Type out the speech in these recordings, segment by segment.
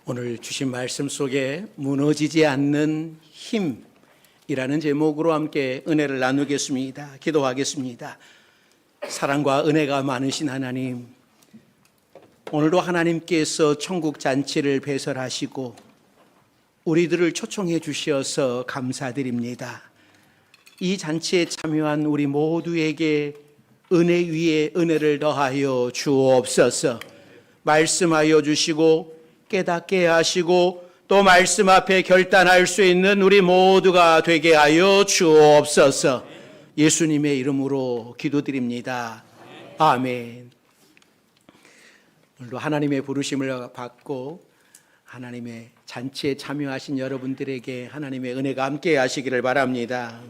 오늘 주신 말씀 속에 무너지지 않는 힘이라는 제목으로 함께 은혜를 나누겠습니다. 기도하겠습니다. 사랑과 은혜가 많으신 하나님, 오늘도 하나님께서 천국 잔치를 배설하시고 우리들을 초청해 주셔서 감사드립니다. 이 잔치에 참여한 우리 모두에게 은혜 위에 은혜를 더하여 주옵소서. 말씀하여 주시고 깨닫게 하시고 또 말씀 앞에 결단할 수 있는 우리 모두가 되게 하여 주옵소서. 예수님의 이름으로 기도드립니다. 아멘. 오늘도 하나님의 부르심을 받고 하나님의 잔치에 참여하신 여러분들에게 하나님의 은혜가 함께 하시기를 바랍니다.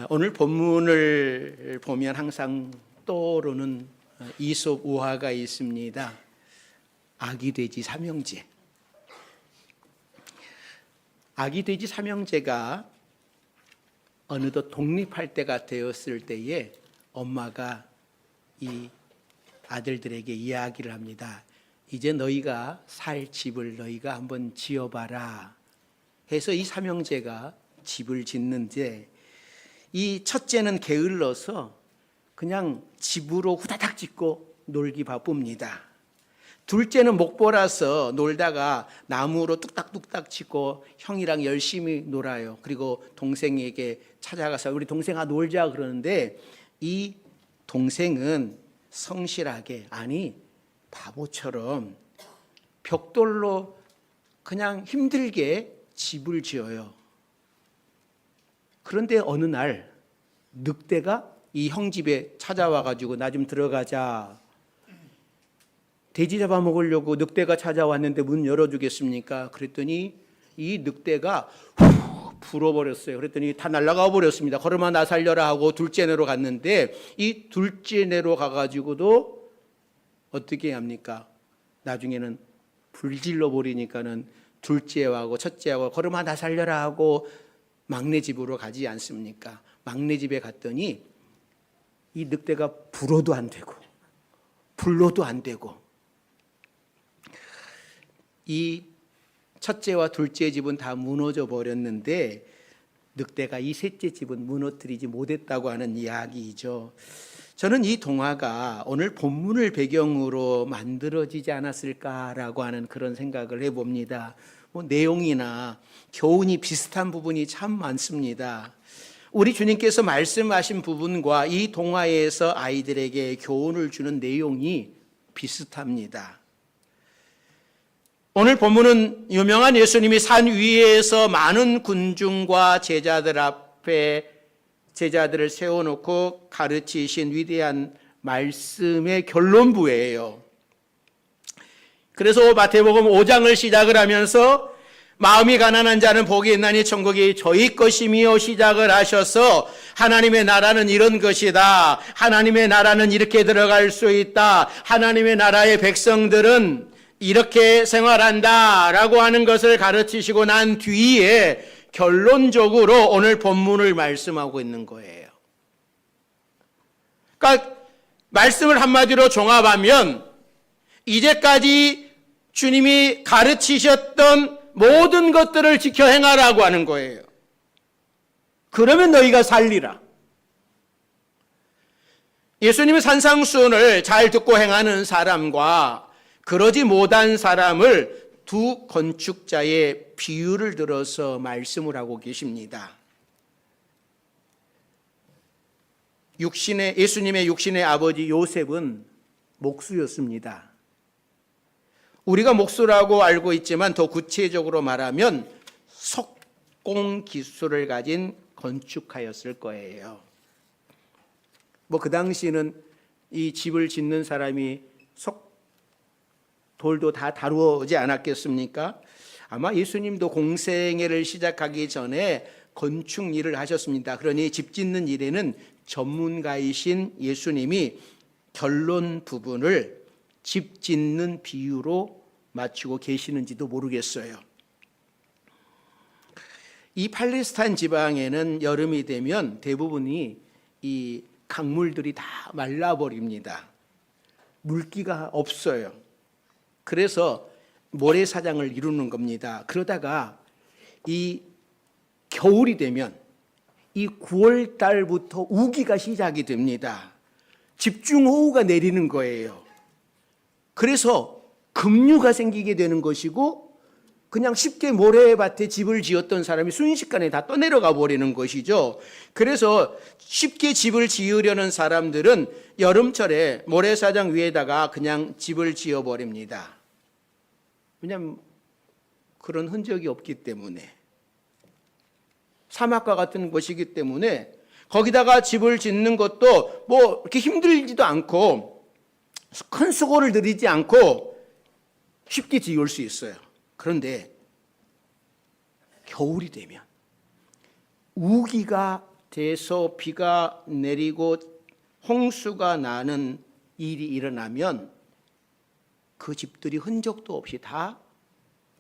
오늘 본문을 보면 항상 떠오르는 이솝 우화가 있습니다. 아기 돼지 삼형제. 아기 돼지 삼형제가 어느덧 독립할 때가 되었을 때에 엄마가 이 아들들에게 이야기를 합니다. 이제 너희가 살 집을 너희가 한번 지어봐라 해서 이 삼형제가 집을 짓는데, 이 첫째는 게을러서 그냥 집으로 후다닥 짓고 놀기 바쁩니다. 둘째는 목보라서 놀다가 나무로 뚝딱뚝딱 치고 형이랑 열심히 놀아요. 그리고 동생에게 찾아가서 우리 동생아 놀자 그러는데, 이 동생은 성실하게, 아니 바보처럼 벽돌로 그냥 힘들게 집을 지어요. 그런데 어느 날 늑대가 이 형 집에 찾아와가지고 나 좀 들어가자. 돼지 잡아먹으려고 늑대가 찾아왔는데 문 열어주겠습니까? 그랬더니 이 늑대가 불어버렸어요. 그랬더니 다 날아가 버렸습니다. 걸음아 나 살려라 하고 둘째 내로 갔는데, 이 둘째 내로 가가지고도 어떻게 합니까? 나중에는 불질러 버리니까는 둘째하고 첫째하고 걸음아 나 살려라 하고 막내 집으로 가지 않습니까? 막내 집에 갔더니 이 늑대가 불어도 안 되고 불러도 안 되고, 이 첫째와 둘째 집은 다 무너져 버렸는데 늑대가 이 셋째 집은 무너뜨리지 못했다고 하는 이야기이죠. 저는 이 동화가 오늘 본문을 배경으로 만들어지지 않았을까라고 하는 그런 생각을 해봅니다. 내용이나 교훈이 비슷한 부분이 참 많습니다. 우리 주님께서 말씀하신 부분과 이 동화에서 아이들에게 교훈을 주는 내용이 비슷합니다. 오늘 본문은 유명한 예수님이 산 위에서 많은 군중과 제자들 앞에 제자들을 세워놓고 가르치신 위대한 말씀의 결론부예요. 그래서 마태복음 5장을 시작을 하면서 마음이 가난한 자는 복이 있나니 천국이 저희 것이며 시작을 하셔서 하나님의 나라는 이런 것이다. 하나님의 나라는 이렇게 들어갈 수 있다. 하나님의 나라의 백성들은 이렇게 생활한다 라고 하는 것을 가르치시고 난 뒤에 결론적으로 오늘 본문을 말씀하고 있는 거예요. 그러니까 말씀을 한마디로 종합하면 이제까지 주님이 가르치셨던 모든 것들을 지켜 행하라고 하는 거예요. 그러면 너희가 살리라. 예수님의 산상수훈을 잘 듣고 행하는 사람과 그러지 못한 사람을 두 건축자의 비유를 들어서 말씀을 하고 계십니다. 예수님의 육신의 아버지 요셉은 목수였습니다. 우리가 목수라고 알고 있지만 더 구체적으로 말하면 석공 기술을 가진 건축가였을 거예요. 그 당시에는 이 집을 짓는 사람이 돌도 다 다루어지 않았겠습니까? 아마 예수님도 공생애를 시작하기 전에 건축 일을 하셨습니다. 그러니 집 짓는 일에는 전문가이신 예수님이 결론 부분을 집 짓는 비유로 맞추고 계시는지도 모르겠어요. 이 팔레스타인 지방에는 여름이 되면 대부분이 이 강물들이 다 말라버립니다. 물기가 없어요. 그래서 모래사장을 이루는 겁니다. 그러다가 이 겨울이 되면 이 9월 달부터 우기가 시작이 됩니다. 집중호우가 내리는 거예요. 그래서 급류가 생기게 되는 것이고 그냥 쉽게 모래밭에 집을 지었던 사람이 순식간에 다 떠내려가 버리는 것이죠. 그래서 쉽게 집을 지으려는 사람들은 여름철에 모래사장 위에다가 그냥 집을 지어버립니다. 왜냐하면 그런 흔적이 없기 때문에, 사막과 같은 것이기 때문에 거기다가 집을 짓는 것도 뭐 이렇게 힘들지도 않고 큰 수고를 들이지 않고 쉽게 지을 수 있어요. 그런데 겨울이 되면 우기가 돼서 비가 내리고 홍수가 나는 일이 일어나면 그 집들이 흔적도 없이 다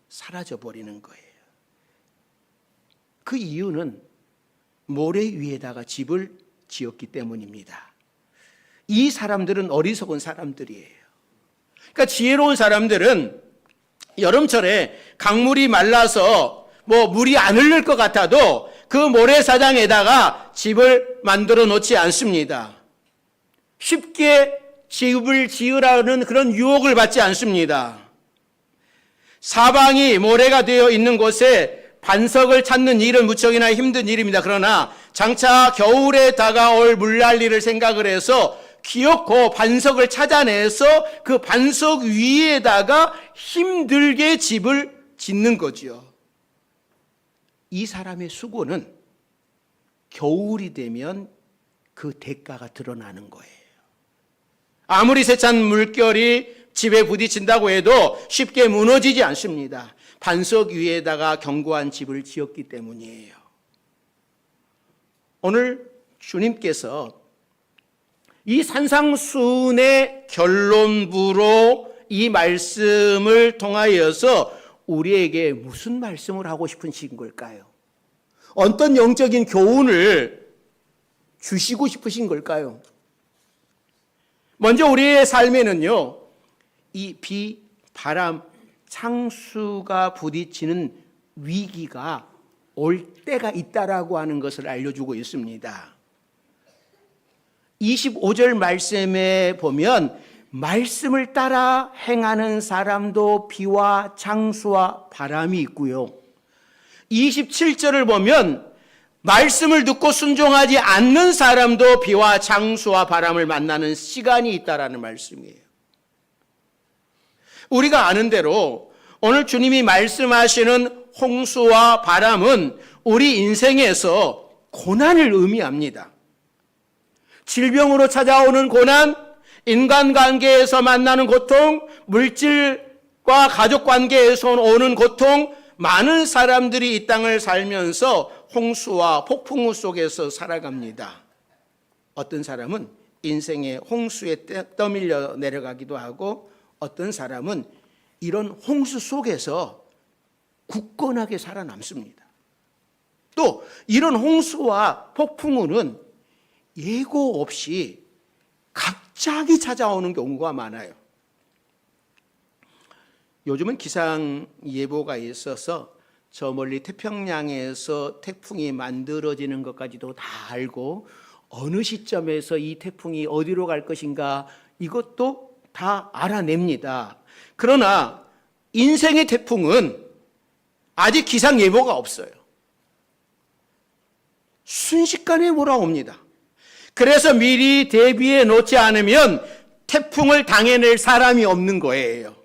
사라져 버리는 거예요. 그 이유는 모래 위에다가 집을 지었기 때문입니다. 이 사람들은 어리석은 사람들이에요. 그러니까 지혜로운 사람들은 여름철에 강물이 말라서 뭐 물이 안 흐를 것 같아도 그 모래사장에다가 집을 만들어 놓지 않습니다. 쉽게 집을 지으라는 그런 유혹을 받지 않습니다. 사방이 모래가 되어 있는 곳에 반석을 찾는 일은 무척이나 힘든 일입니다. 그러나 장차 겨울에 다가올 물난리를 생각을 해서 기어코 반석을 찾아내서 그 반석 위에다가 힘들게 집을 짓는 거지요. 이 사람의 수고는 겨울이 되면 그 대가가 드러나는 거예요. 아무리 세찬 물결이 집에 부딪힌다고 해도 쉽게 무너지지 않습니다. 반석 위에다가 견고한 집을 지었기 때문이에요. 오늘 주님께서 이 산상수훈의 결론부로 이 말씀을 통하여서 우리에게 무슨 말씀을 하고 싶으신 걸까요? 어떤 영적인 교훈을 주시고 싶으신 걸까요? 먼저 우리의 삶에는요, 이 비, 바람, 창수가 부딪히는 위기가 올 때가 있다라고 하는 것을 알려주고 있습니다. 25절 말씀에 보면 말씀을 따라 행하는 사람도 비와 창수와 바람이 있고요. 27절을 보면 말씀을 듣고 순종하지 않는 사람도 비와 창수와 바람을 만나는 시간이 있다라는 말씀이에요. 우리가 아는 대로 오늘 주님이 말씀하시는 홍수와 바람은 우리 인생에서 고난을 의미합니다. 질병으로 찾아오는 고난, 인간관계에서 만나는 고통, 물질과 가족관계에서 오는 고통, 많은 사람들이 이 땅을 살면서 홍수와 폭풍우 속에서 살아갑니다. 어떤 사람은 인생의 홍수에 떠밀려 내려가기도 하고 어떤 사람은 이런 홍수 속에서 굳건하게 살아남습니다. 또 이런 홍수와 폭풍우는 예고 없이 갑자기 찾아오는 경우가 많아요. 요즘은 기상예보가 있어서 저 멀리 태평양에서 태풍이 만들어지는 것까지도 다 알고 어느 시점에서 이 태풍이 어디로 갈 것인가 이것도 다 알아냅니다. 그러나 인생의 태풍은 아직 기상예보가 없어요. 순식간에 몰아옵니다. 그래서 미리 대비해 놓지 않으면 태풍을 당해낼 사람이 없는 거예요.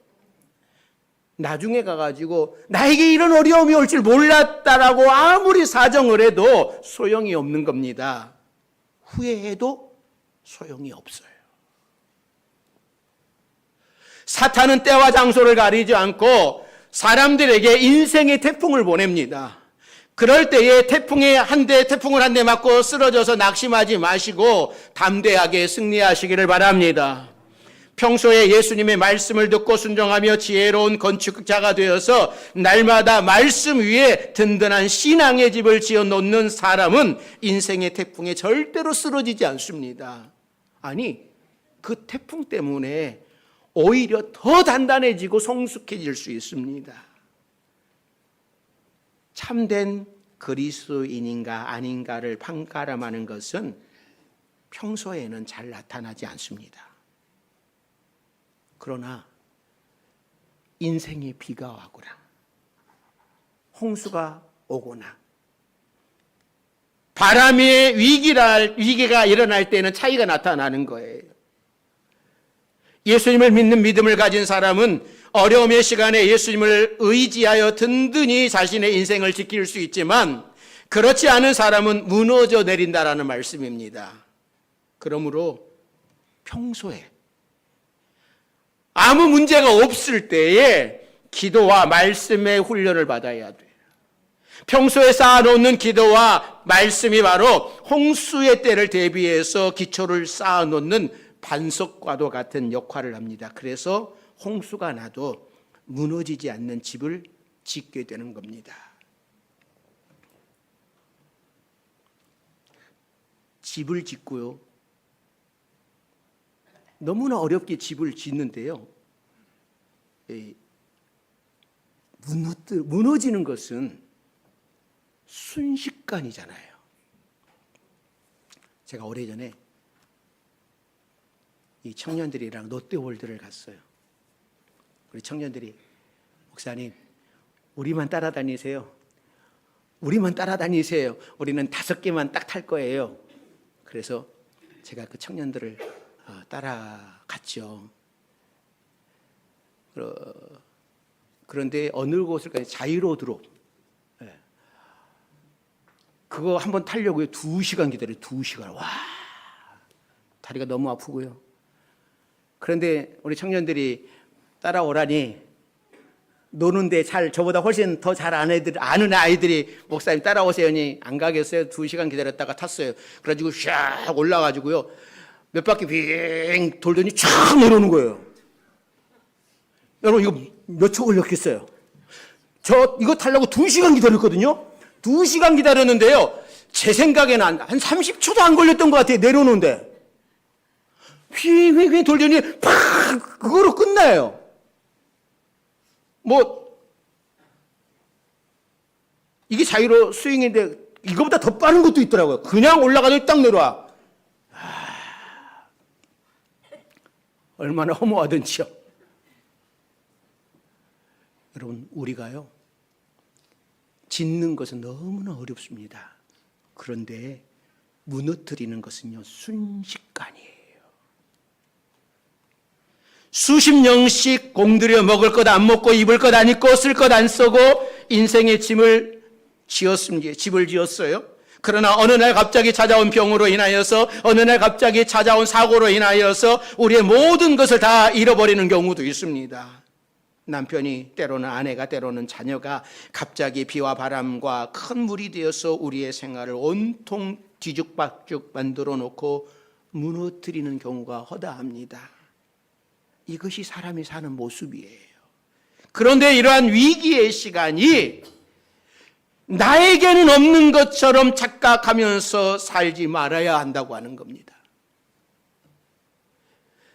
나중에 가가지고 나에게 이런 어려움이 올 줄 몰랐다라고 아무리 사정을 해도 소용이 없는 겁니다. 후회해도 소용이 없어요. 사탄은 때와 장소를 가리지 않고 사람들에게 인생의 태풍을 보냅니다. 그럴 때에 태풍을 한 대 맞고 쓰러져서 낙심하지 마시고 담대하게 승리하시기를 바랍니다. 평소에 예수님의 말씀을 듣고 순종하며 지혜로운 건축자가 되어서 날마다 말씀 위에 든든한 신앙의 집을 지어놓는 사람은 인생의 태풍에 절대로 쓰러지지 않습니다. 아니, 그 태풍 때문에 오히려 더 단단해지고 성숙해질 수 있습니다. 참된 그리스도인인가 아닌가를 판가름하는 것은 평소에는 잘 나타나지 않습니다. 그러나 인생에 비가 와거나 홍수가 오거나 바람의 위기가 일어날 때는 차이가 나타나는 거예요. 예수님을 믿는 믿음을 가진 사람은 어려움의 시간에 예수님을 의지하여 든든히 자신의 인생을 지킬 수 있지만 그렇지 않은 사람은 무너져 내린다라는 말씀입니다. 그러므로 평소에 아무 문제가 없을 때에 기도와 말씀의 훈련을 받아야 돼요. 평소에 쌓아놓는 기도와 말씀이 바로 홍수의 때를 대비해서 기초를 쌓아놓는 반석과도 같은 역할을 합니다. 그래서 홍수가 나도 무너지지 않는 집을 짓게 되는 겁니다. 집을 짓고요. 너무나 어렵게 집을 짓는데요. 무너지는 것은 순식간이잖아요. 제가 오래전에 이 청년들이랑 롯데월드를 갔어요. 우리 청년들이 목사님 우리만 따라다니세요. 우리만 따라다니세요. 우리는 5개만 딱 탈 거예요. 그래서 제가 그 청년들을 따라갔죠. 그런데 어느 곳을까지 자이로드롭 그거 한번 타려고요. 2시간 기다려요. 2시간. 와, 다리가 너무 아프고요. 그런데 우리 청년들이 따라오라니 노는데 저보다 훨씬 더 잘 아는 아이들이 목사님 따라오세요니 안 가겠어요. 2시간 기다렸다가 탔어요. 그래가지고 샥 올라가지고요. 몇 바퀴 빙 돌더니 촥 내려오는 거예요. 여러분 이거 몇 초 걸렸겠어요? 저 이거 타려고 2시간 기다렸거든요. 2시간 기다렸는데요. 제 생각에는 한 30초도 안 걸렸던 것 같아요. 내려오는데. 휘휘휘 돌더니 팍 그거로 끝나요. 이게 자유로 스윙인데 이거보다 더 빠른 것도 있더라고요. 그냥 올라가더니 딱 내려와. 얼마나 허무하던지요. 여러분 우리가요 짓는 것은 너무나 어렵습니다. 그런데 무너뜨리는 것은요 순식간이에요. 수십 년씩 공들여 먹을 것 안 먹고 입을 것 안 입고 쓸 것 안 쓰고 인생의 집을 지었어요. 그러나 어느 날 갑자기 찾아온 병으로 인하여서 어느 날 갑자기 찾아온 사고로 인하여서 우리의 모든 것을 다 잃어버리는 경우도 있습니다. 남편이 때로는 아내가 때로는 자녀가 갑자기 비와 바람과 큰 물이 되어서 우리의 생활을 온통 뒤죽박죽 만들어 놓고 무너뜨리는 경우가 허다합니다. 이것이 사람이 사는 모습이에요. 그런데 이러한 위기의 시간이 나에게는 없는 것처럼 착각하면서 살지 말아야 한다고 하는 겁니다.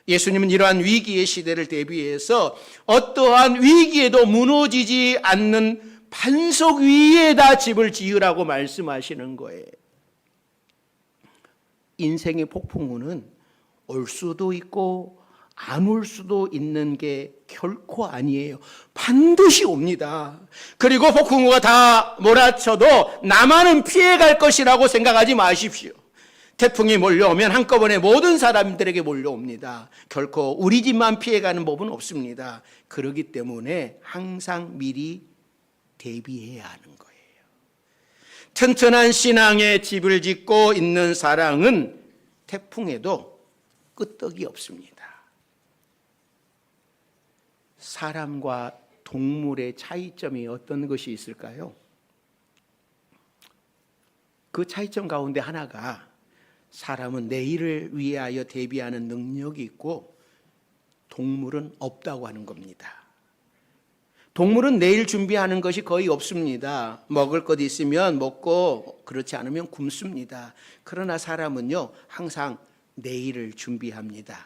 예수님은 이러한 위기의 시대를 대비해서 어떠한 위기에도 무너지지 않는 반석 위에다 집을 지으라고 말씀하시는 거예요. 인생의 폭풍우는 올 수도 있고 안 올 수도 있는 게 결코 아니에요. 반드시 옵니다. 그리고 폭풍우가 다 몰아쳐도 나만은 피해갈 것이라고 생각하지 마십시오. 태풍이 몰려오면 한꺼번에 모든 사람들에게 몰려옵니다. 결코 우리 집만 피해가는 법은 없습니다. 그렇기 때문에 항상 미리 대비해야 하는 거예요. 튼튼한 신앙의 집을 짓고 있는 사랑은 태풍에도 끄떡이 없습니다. 사람과 동물의 차이점이 어떤 것이 있을까요? 그 차이점 가운데 하나가 사람은 내일을 위하여 대비하는 능력이 있고 동물은 없다고 하는 겁니다. 동물은 내일 준비하는 것이 거의 없습니다. 먹을 것 있으면 먹고 그렇지 않으면 굶습니다. 그러나 사람은요 항상 내일을 준비합니다.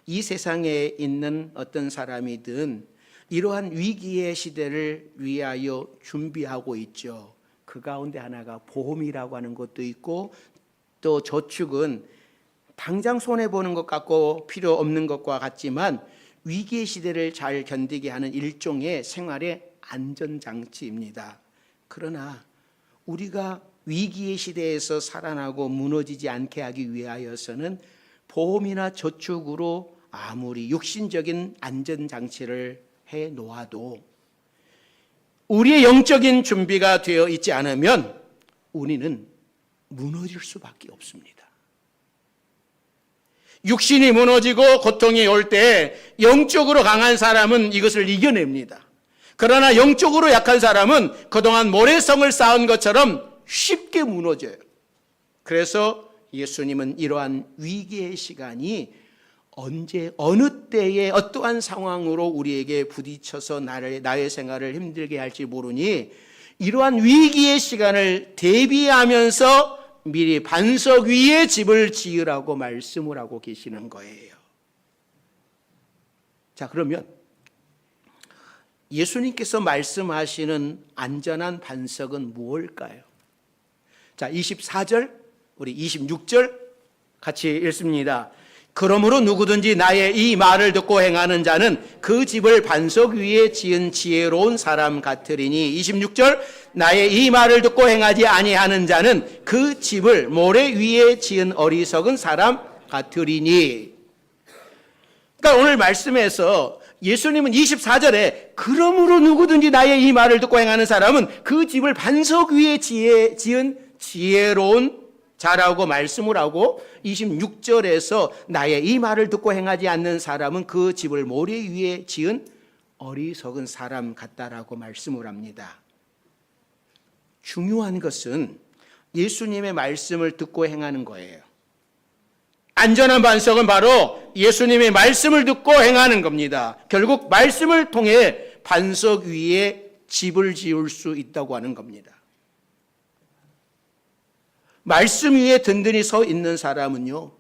이 세상에 있는 어떤 사람이든 이러한 위기의 시대를 위하여 준비하고 있죠. 그 가운데 하나가 보험이라고 하는 것도 있고, 또 저축은 당장 손해보는 것 같고 필요 없는 것과 같지만 위기의 시대를 잘 견디게 하는 일종의 생활의 안전장치입니다. 그러나 우리가 위기의 시대에서 살아나고 무너지지 않게 하기 위하여서는 보험이나 저축으로 아무리 육신적인 안전장치를 해 놓아도 우리의 영적인 준비가 되어 있지 않으면 우리는 무너질 수밖에 없습니다. 육신이 무너지고 고통이 올 때 영적으로 강한 사람은 이것을 이겨냅니다. 그러나 영적으로 약한 사람은 그동안 모래성을 쌓은 것처럼 쉽게 무너져요. 그래서 예수님은 이러한 위기의 시간이 언제 어느 때에 어떠한 상황으로 우리에게 부딪혀서 나의 생활을 힘들게 할지 모르니 이러한 위기의 시간을 대비하면서 미리 반석 위에 집을 지으라고 말씀을 하고 계시는 거예요. 자, 그러면 예수님께서 말씀하시는 안전한 반석은 무엇일까요? 자, 24절, 우리 26절 같이 읽습니다. 그러므로 누구든지 나의 이 말을 듣고 행하는 자는 그 집을 반석 위에 지은 지혜로운 사람 같으리니, 26절, 나의 이 말을 듣고 행하지 아니하는 자는 그 집을 모래 위에 지은 어리석은 사람 같으리니. 그러니까 오늘 말씀에서 예수님은 24절에 그러므로 누구든지 나의 이 말을 듣고 행하는 사람은 그 집을 반석 위에 지은 지혜로운 자라고 말씀을 하고, 26절에서 나의 이 말을 듣고 행하지 않는 사람은 그 집을 모래 위에 지은 어리석은 사람 같다라고 말씀을 합니다. 중요한 것은 예수님의 말씀을 듣고 행하는 거예요. 안전한 반석은 바로 예수님의 말씀을 듣고 행하는 겁니다. 결국 말씀을 통해 반석 위에 집을 지을 수 있다고 하는 겁니다. 말씀 위에 든든히 서 있는 사람은요,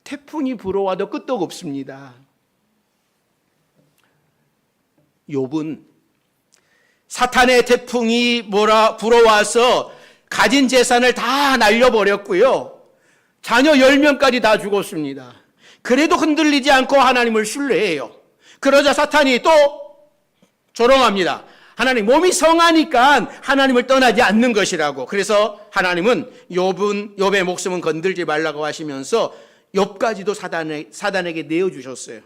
태풍이 불어와도 끄떡 없습니다. 욥은 사탄의 태풍이 불어와서 가진 재산을 다 날려버렸고요, 자녀 10명까지 다 죽었습니다. 그래도 흔들리지 않고 하나님을 신뢰해요. 그러자 사탄이 또 조롱합니다. 하나님, 몸이 성하니까 하나님을 떠나지 않는 것이라고. 그래서 하나님은 욥의 목숨은 건들지 말라고 하시면서 욥까지도 사단에게 내어주셨어요.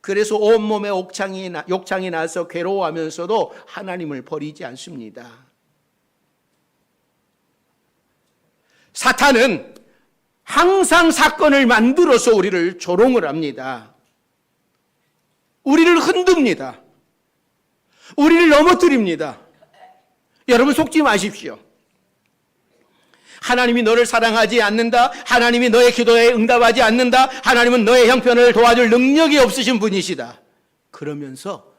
그래서 온몸에 욕창이 나서 괴로워하면서도 하나님을 버리지 않습니다. 사탄은 항상 사건을 만들어서 우리를 조롱을 합니다. 우리를 흔듭니다. 우리를 넘어뜨립니다. 여러분, 속지 마십시오. 하나님이 너를 사랑하지 않는다, 하나님이 너의 기도에 응답하지 않는다, 하나님은 너의 형편을 도와줄 능력이 없으신 분이시다, 그러면서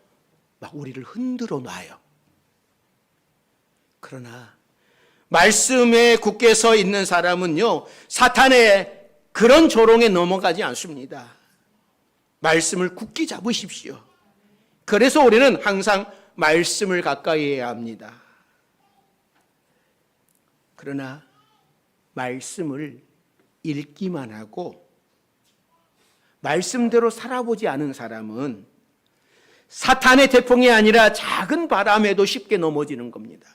막 우리를 흔들어 놔요. 그러나 말씀에 굳게 서 있는 사람은요, 사탄의 그런 조롱에 넘어가지 않습니다. 말씀을 굳게 잡으십시오. 그래서 우리는 항상 말씀을 가까이 해야 합니다. 그러나 말씀을 읽기만 하고 말씀대로 살아보지 않은 사람은 사탄의 태풍이 아니라 작은 바람에도 쉽게 넘어지는 겁니다.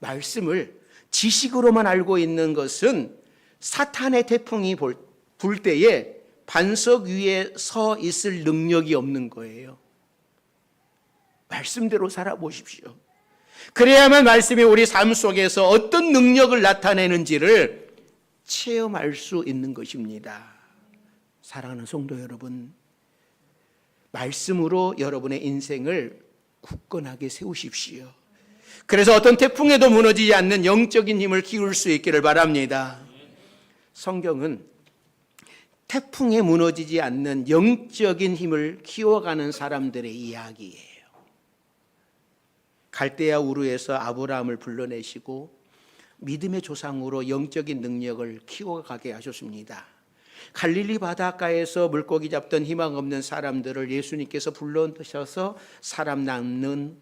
말씀을 지식으로만 알고 있는 것은 사탄의 태풍이 불 때에 반석 위에 서 있을 능력이 없는 거예요. 말씀대로 살아보십시오. 그래야만 말씀이 우리 삶 속에서 어떤 능력을 나타내는지를 체험할 수 있는 것입니다. 사랑하는 성도 여러분, 말씀으로 여러분의 인생을 굳건하게 세우십시오. 그래서 어떤 태풍에도 무너지지 않는 영적인 힘을 키울 수 있기를 바랍니다. 성경은 태풍에 무너지지 않는 영적인 힘을 키워가는 사람들의 이야기예요. 갈대아 우르에서 아브라함을 불러내시고 믿음의 조상으로 영적인 능력을 키워가게 하셨습니다. 갈릴리 바닷가에서 물고기 잡던 희망 없는 사람들을 예수님께서 불러셔서 사람 낳는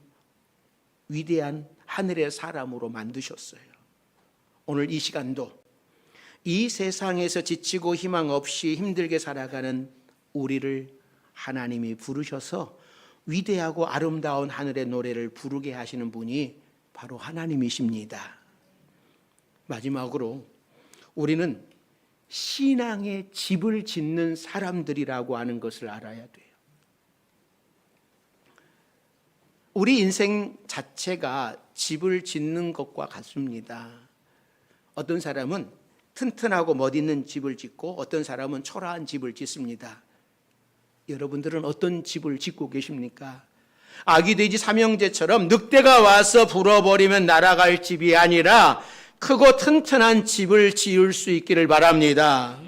위대한 하늘의 사람으로 만드셨어요. 오늘 이 시간도 이 세상에서 지치고 희망 없이 힘들게 살아가는 우리를 하나님이 부르셔서 위대하고 아름다운 하늘의 노래를 부르게 하시는 분이 바로 하나님이십니다. 마지막으로 우리는 신앙의 집을 짓는 사람들이라고 하는 것을 알아야 돼요. 우리 인생 자체가 집을 짓는 것과 같습니다. 어떤 사람은 튼튼하고 멋있는 집을 짓고 어떤 사람은 초라한 집을 짓습니다. 여러분들은 어떤 집을 짓고 계십니까? 아기 돼지 삼형제처럼 늑대가 와서 불어버리면 날아갈 집이 아니라 크고 튼튼한 집을 지을 수 있기를 바랍니다.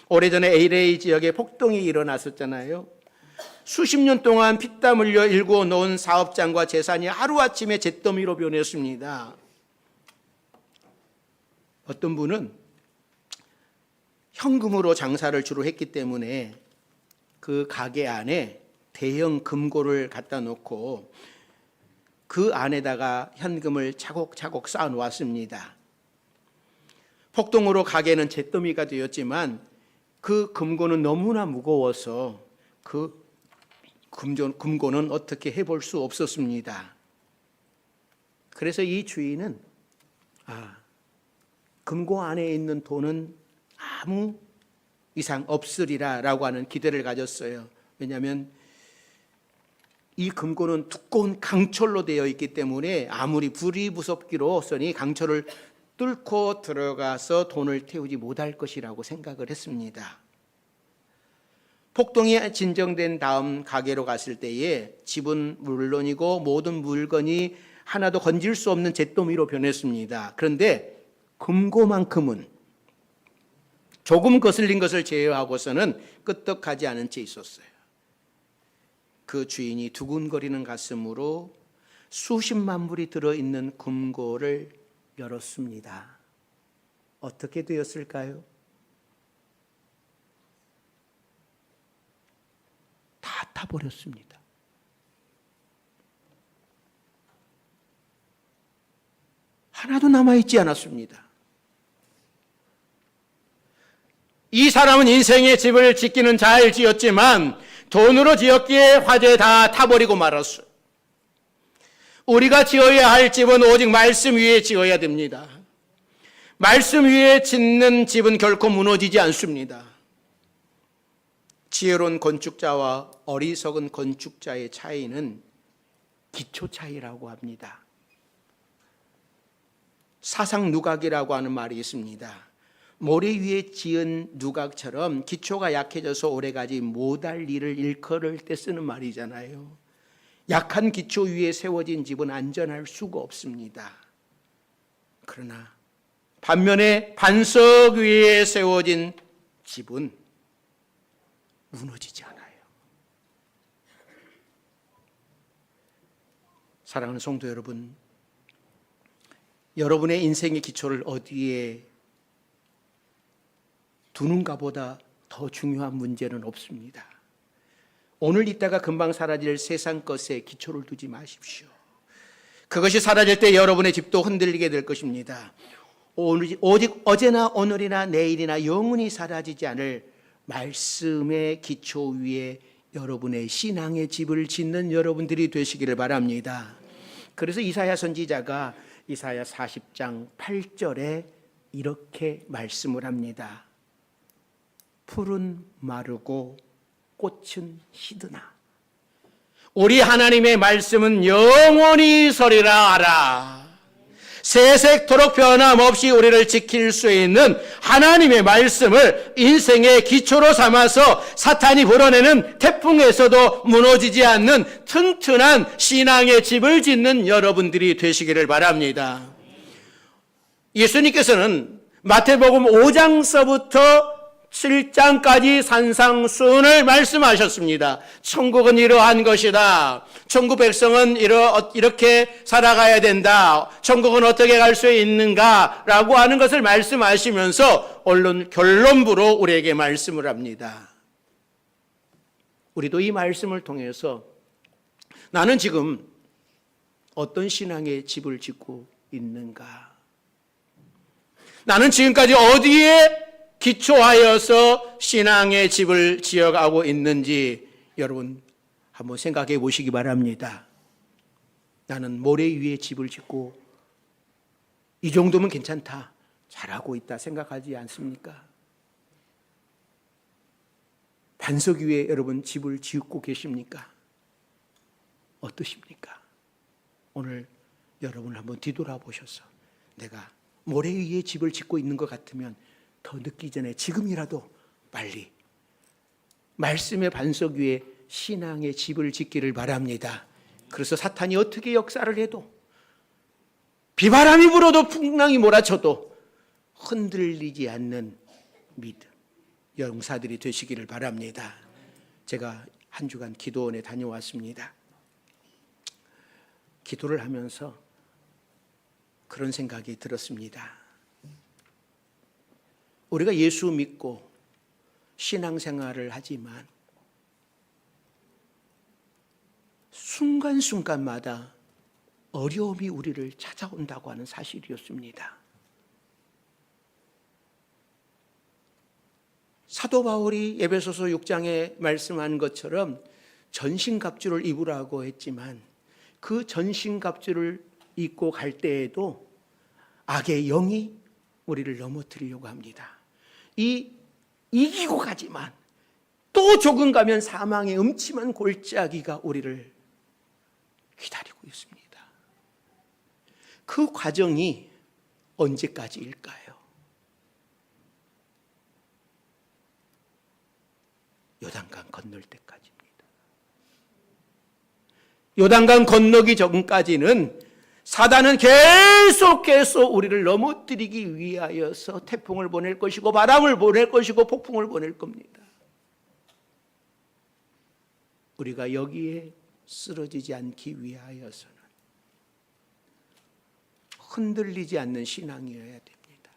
오래전에 LA 지역에 폭동이 일어났었잖아요. 수십 년 동안 피땀 흘려 일구어 놓은 사업장과 재산이 하루아침에 잿더미로 변했습니다. 어떤 분은 현금으로 장사를 주로 했기 때문에 그 가게 안에 대형 금고를 갖다 놓고 그 안에다가 현금을 차곡차곡 쌓아 놓았습니다. 폭동으로 가게는 잿더미가 되었지만 그 금고는 너무나 무거워서 그 금고는 어떻게 해볼 수 없었습니다. 그래서 이 주인은 금고 안에 있는 돈은 아무 이상 없으리라 라고 하는 기대를 가졌어요. 왜냐하면 이 금고는 두꺼운 강철로 되어 있기 때문에 아무리 불이 무섭기로서니 강철을 뚫고 들어가서 돈을 태우지 못할 것이라고 생각을 했습니다. 폭동이 진정된 다음 가게로 갔을 때에 집은 물론이고 모든 물건이 하나도 건질 수 없는 잿더미로 변했습니다. 그런데 금고만큼은 조금 거슬린 것을 제외하고서는 끄떡하지 않은 채 있었어요. 그 주인이 두근거리는 가슴으로 수십만 불이 들어있는 금고를 열었습니다. 어떻게 되었을까요? 다 타버렸습니다. 하나도 남아있지 않았습니다. 이 사람은 인생의 집을 짓기는 잘 지었지만 돈으로 지었기에 화재 다 타버리고 말았어요. 우리가 지어야 할 집은 오직 말씀 위에 지어야 됩니다. 말씀 위에 짓는 집은 결코 무너지지 않습니다. 지혜로운 건축자와 어리석은 건축자의 차이는 기초 차이라고 합니다. 사상 누각이라고 하는 말이 있습니다. 모래 위에 지은 누각처럼 기초가 약해져서 오래가지 못할 일을 일컬을 때 쓰는 말이잖아요. 약한 기초 위에 세워진 집은 안전할 수가 없습니다. 그러나 반면에 반석 위에 세워진 집은 무너지지 않아요. 사랑하는 성도 여러분, 여러분의 인생의 기초를 어디에 두는가보다 더 중요한 문제는 없습니다. 오늘 있다가 금방 사라질 세상 것에 기초를 두지 마십시오. 그것이 사라질 때 여러분의 집도 흔들리게 될 것입니다. 오직 어제나 오늘이나 내일이나 영원히 사라지지 않을 말씀의 기초 위에 여러분의 신앙의 집을 짓는 여러분들이 되시기를 바랍니다. 그래서 이사야 선지자가 이사야 40장 8절에 이렇게 말씀을 합니다. 풀은 마르고 꽃은 시드나 우리 하나님의 말씀은 영원히 서리라 알아. 세색토록 변함없이 우리를 지킬 수 있는 하나님의 말씀을 인생의 기초로 삼아서 사탄이 불어내는 태풍에서도 무너지지 않는 튼튼한 신앙의 집을 짓는 여러분들이 되시기를 바랍니다. 예수님께서는 마태복음 5장서부터 7장까지 산상수훈을 말씀하셨습니다. 천국은 이러한 것이다. 천국 백성은 이렇게 살아가야 된다. 천국은 어떻게 갈 수 있는가라고 하는 것을 말씀하시면서 언론 결론부로 우리에게 말씀을 합니다. 우리도 이 말씀을 통해서 나는 지금 어떤 신앙의 집을 짓고 있는가? 나는 지금까지 어디에 기초하여서 신앙의 집을 지어가고 있는지 여러분 한번 생각해 보시기 바랍니다. 나는 모래 위에 집을 짓고 이 정도면 괜찮다, 잘하고 있다 생각하지 않습니까? 반석 위에 여러분 집을 짓고 계십니까? 어떠십니까? 오늘 여러분 한번 뒤돌아보셔서 내가 모래 위에 집을 짓고 있는 것 같으면 더 늦기 전에 지금이라도 빨리 말씀의 반석 위에 신앙의 집을 짓기를 바랍니다. 그래서 사탄이 어떻게 역사를 해도 비바람이 불어도 풍랑이 몰아쳐도 흔들리지 않는 믿음, 용사들이 되시기를 바랍니다. 제가 한 주간 기도원에 다녀왔습니다. 기도를 하면서 그런 생각이 들었습니다. 우리가 예수 믿고 신앙생활을 하지만 순간순간마다 어려움이 우리를 찾아온다고 하는 사실이었습니다. 사도 바울이 에베소서 6장에 말씀한 것처럼 전신갑주를 입으라고 했지만 그 전신갑주를 입고 갈 때에도 악의 영이 우리를 넘어뜨리려고 합니다. 이기고 가지만 또 조금 가면 사망의 음침한 골짜기가 우리를 기다리고 있습니다. 그 과정이 언제까지일까요? 요단강 건널 때까지입니다. 요단강 건너기 전까지는 사단은 계속해서 우리를 넘어뜨리기 위하여서 태풍을 보낼 것이고 바람을 보낼 것이고 폭풍을 보낼 겁니다. 우리가 여기에 쓰러지지 않기 위하여서는 흔들리지 않는 신앙이어야 됩니다.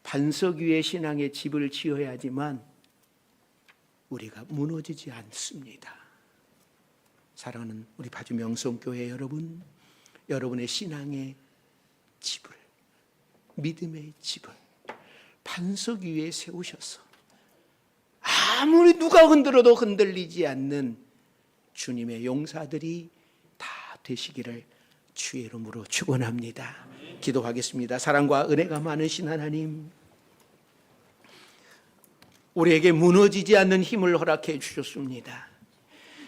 반석 위에 신앙의 집을 지어야지만 우리가 무너지지 않습니다. 사랑하는 우리 파주 명성교회 여러분, 여러분의 신앙의 집을, 믿음의 집을 반석 위에 세우셔서 아무리 누가 흔들어도 흔들리지 않는 주님의 용사들이 다 되시기를 주의 이름으로 축원합니다. 기도하겠습니다. 사랑과 은혜가 많으신 하나님, 우리에게 무너지지 않는 힘을 허락해 주셨습니다.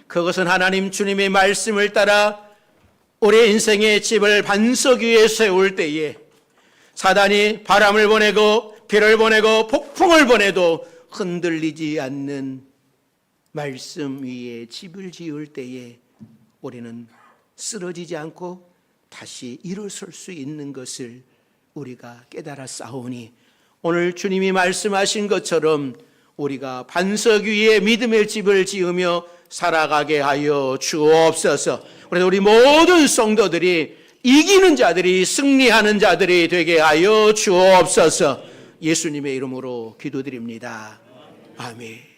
그것은 하나님 주님의 말씀을 따라 우리 인생의 집을 반석 위에 세울 때에 사단이 바람을 보내고 비를 보내고 폭풍을 보내도 흔들리지 않는 말씀 위에 집을 지을 때에 우리는 쓰러지지 않고 다시 일어설 수 있는 것을 우리가 깨달아 싸우니 오늘 주님이 말씀하신 것처럼 우리가 반석 위에 믿음의 집을 지으며 살아가게 하여 주옵소서. 그래서 우리 모든 성도들이 이기는 자들이, 승리하는 자들이 되게 하여 주옵소서. 예수님의 이름으로 기도드립니다. 아멘.